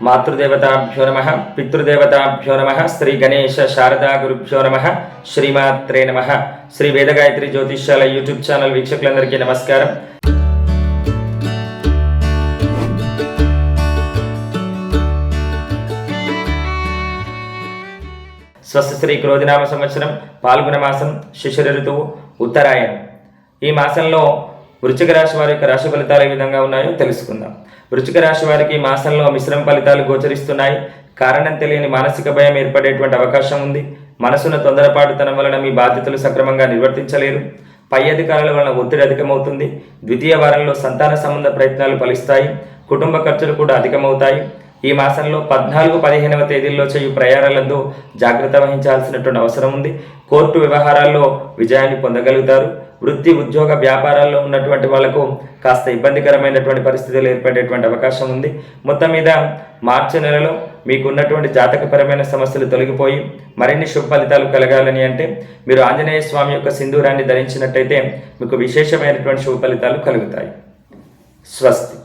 మాతృదేవతాభ్యో నమః, పితృదేవతాభ్యో నమః, శ్రీ గణేశ శారదా గురుభ్యో నమః, శ్రీమాత్రే నమః. శ్రీ వేదగాయత్రి జ్యోతిష్యాల యూట్యూబ్ ఛానల్ వీక్షకులందరికీ నమస్కారం. స్వస్తి శ్రీ క్రోధినామ సంవత్సరం పాల్గొన మాసం, శిశిర ఋతువు, ఉత్తరాయణం. ఈ మాసంలో వృశ్చిక రాశి వారి యొక్క రాశి ఫలితాలు ఏ విధంగా ఉన్నాయో తెలుసుకుందాం. వృశ్చిక రాశి వారికి ఈ మాసంలో మిశ్రమ ఫలితాలు గోచరిస్తున్నాయి. కారణం తెలియని మానసిక భయం ఏర్పడేటువంటి అవకాశం ఉంది. మనసును తొందరపాటుతనం వలన మీ బాధ్యతలు సక్రమంగా నిర్వర్తించలేరు. పై అధికారుల వలన ఒత్తిడి అధికమవుతుంది. ద్వితీయ వారంలో సంతాన సంబంధ ప్రయత్నాలు ఫలిస్తాయి. కుటుంబ ఖర్చులు కూడా అధికమవుతాయి. ఈ మాసంలో 14-15వ తేదీల్లో చేయు ప్రయాణాలందు జాగ్రత్త వహించాల్సినటువంటి అవసరం ఉంది. కోర్టు వ్యవహారాల్లో విజయాన్ని పొందగలుగుతారు. వృత్తి, ఉద్యోగ, వ్యాపారాల్లో ఉన్నటువంటి వాళ్లకు కాస్త ఇబ్బందికరమైనటువంటి పరిస్థితులు ఏర్పడేటువంటి అవకాశం ఉంది. మొత్తం మీద మార్చి నెలలో మీకు ఉన్నటువంటి జాతకపరమైన సమస్యలు తొలగిపోయి మరిన్ని శుభ ఫలితాలు కలగాలని అంటే మీరు ఆంజనేయ స్వామి యొక్క సింధూరాన్ని ధరించినట్టయితే మీకు విశేషమైనటువంటి శుభ ఫలితాలు కలుగుతాయి. స్వస్తి.